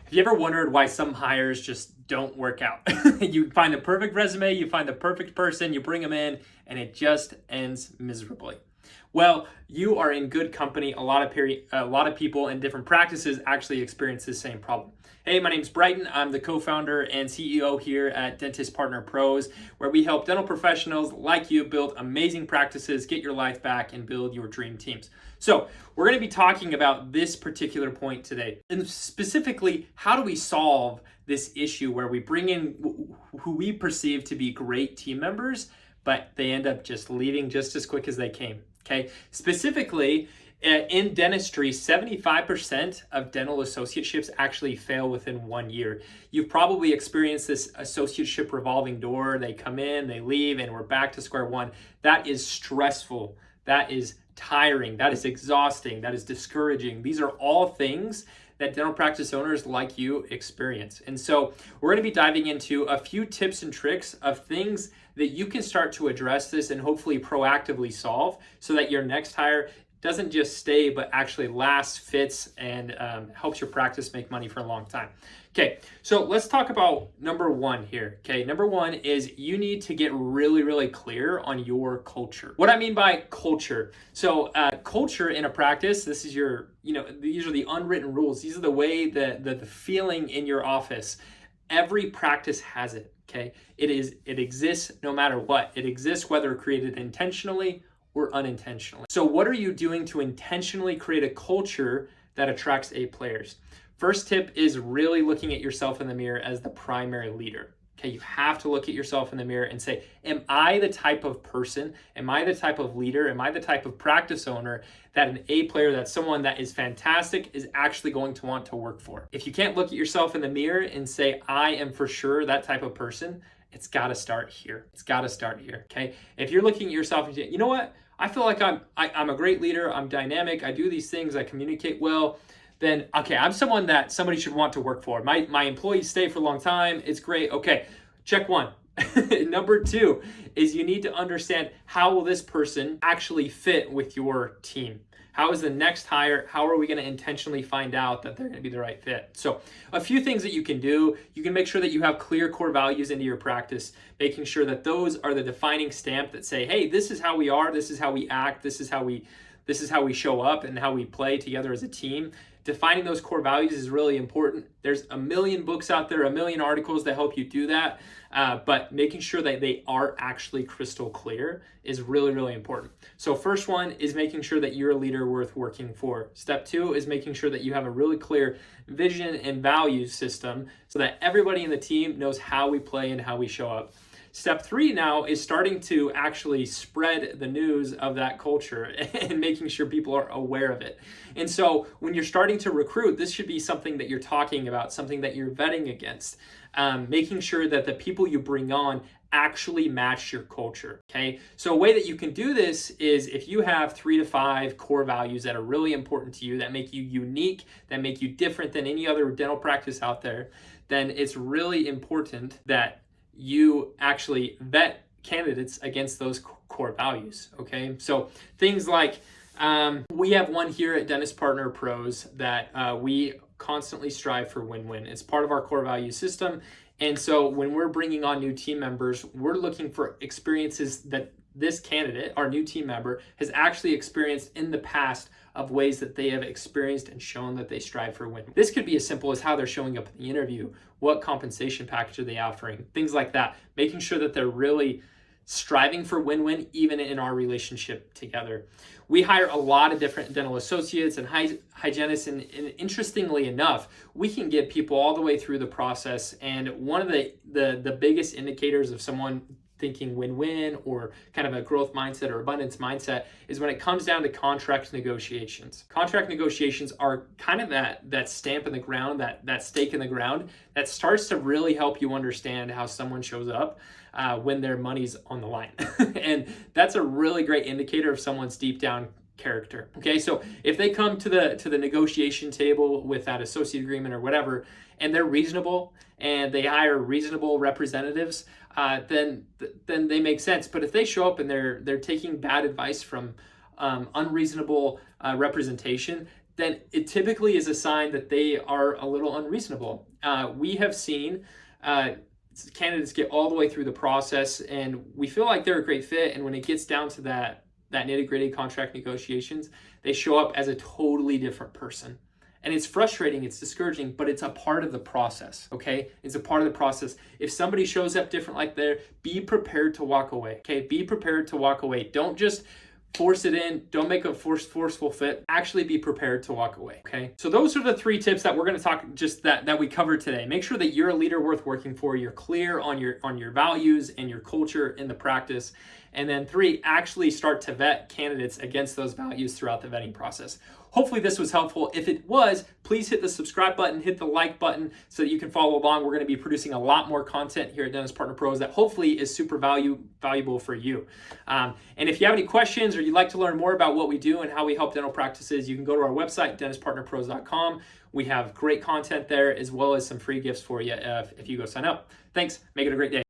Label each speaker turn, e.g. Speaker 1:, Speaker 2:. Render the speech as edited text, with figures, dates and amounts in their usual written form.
Speaker 1: Have you ever wondered why some hires just don't work out? You find the perfect resume, you find the perfect person, you bring them in, and it just ends miserably. Well, you are in good company. A lot of people in different practices actually experience this same problem. Hey, my name's Brighton. I'm the co-founder and CEO here at Dentist Partner Pros, where we help dental professionals like you build amazing practices, get your life back, and build your dream teams. So we're going to be talking about this particular point today, and specifically, how do we solve this issue where we bring in who we perceive to be great team members, but they end up just leaving just as quick as they came. Okay, specifically in dentistry, 75% of dental associateships actually fail within 1 year. You've probably experienced this associateship revolving door. They come in, they leave, and we're back to square one. That is stressful. That is tiring. That is exhausting. That is discouraging. These are all things that dental practice owners like you experience. And so we're going to be diving into a few tips and tricks of things that you can start to address this and hopefully proactively solve so that your next hire doesn't just stay, but actually lasts, fits, and helps your practice make money for a long time. Okay, so let's talk about number one here. Okay, number one is you need to get really, really clear on your culture. What I mean by culture, so culture in a practice, this is your, these are the unwritten rules. These are the way the feeling in your office. Every practice has it. Okay, it exists no matter what. It exists whether created intentionally or unintentionally. So what are you doing to intentionally create a culture that attracts A players? First tip is really looking at yourself in the mirror as the primary leader. Okay, you have to look at yourself in the mirror and say, am I the type of person, am I the type of leader, am I the type of practice owner that an A player, that someone that is fantastic is actually going to want to work for? If you can't look at yourself in the mirror and say, I am for sure that type of person, it's got to start here. It's got to start here, okay? If you're looking at yourself and saying, you know what? I feel like I'm a great leader, I'm dynamic, I do these things, I communicate well, then, okay, I'm someone that somebody should want to work for. My employees stay for a long time, it's great. Okay, check one. Number two is you need to understand, how will this person actually fit with your team? How is the next hire, how are we going to intentionally find out that they're going to be the right fit? So a few things that you can do, you can make sure that you have clear core values into your practice, making sure that those are the defining stamp that say, hey, this is how we are, this is how we act, this is how we show up and how we play together as a team. Defining those core values is really important. There's a million books out there, a million articles that help you do that, but making sure that they are actually crystal clear is really, really important. So first one is making sure that you're a leader worth working for. Step two is making sure that you have a really clear vision and values system so that everybody in the team knows how we play and how we show up. Step three now is starting to actually spread the news of that culture and making sure people are aware of it. And so when you're starting to recruit, this should be something that you're talking about, something that you're vetting against, making sure that the people you bring on actually match your culture, okay? So a way that you can do this is if you have 3 to 5 core values that are really important to you, that make you unique, that make you different than any other dental practice out there, then it's really important that you actually vet candidates against those core values, okay? So things like, we have one here at Dentist Partner Pros that we constantly strive for win-win. It's part of our core value system. And so when we're bringing on new team members, we're looking for experiences that this candidate, our new team member, has actually experienced in the past of ways that they have experienced and shown that they strive for win. This could be as simple as how they're showing up in the interview, what compensation package are they offering, things like that, making sure that they're really striving for win-win even in our relationship together. We hire a lot of different dental associates and hygienists, and interestingly enough, we can get people all the way through the process. And one of the biggest indicators of someone thinking win-win or kind of a growth mindset or abundance mindset is when it comes down to contract negotiations. Contract negotiations are kind of that stamp in the ground, that stake in the ground that starts to really help you understand how someone shows up when their money's on the line. And that's a really great indicator of someone's deep down character. Okay, so if they come to the negotiation table with that associate agreement or whatever, and they're reasonable and they hire reasonable representatives, then they make sense. But if they show up and they're taking bad advice from unreasonable representation, then it typically is a sign that they are a little unreasonable. We have seen candidates get all the way through the process, and we feel like they're a great fit. And when it gets down to that nitty-gritty contract negotiations, they show up as a totally different person. And it's frustrating, it's discouraging, but it's a part of the process, okay? It's a part of the process. If somebody shows up different like there, be prepared to walk away, okay? Be prepared to walk away. Don't just force it in. Don't make a forceful fit. Actually be prepared to walk away, okay? So those are the 3 tips that we're gonna talk, just that we covered today. Make sure that you're a leader worth working for. You're clear on your values and your culture in the practice. And then 3, actually start to vet candidates against those values throughout the vetting process. Hopefully this was helpful. If it was, please hit the subscribe button, hit the like button so that you can follow along. We're going to be producing a lot more content here at Dentist Partner Pros that hopefully is super valuable for you. And if you have any questions or you'd like to learn more about what we do and how we help dental practices, you can go to our website, dentistpartnerpros.com. We have great content there as well as some free gifts for you if you go sign up. Thanks. Make it a great day.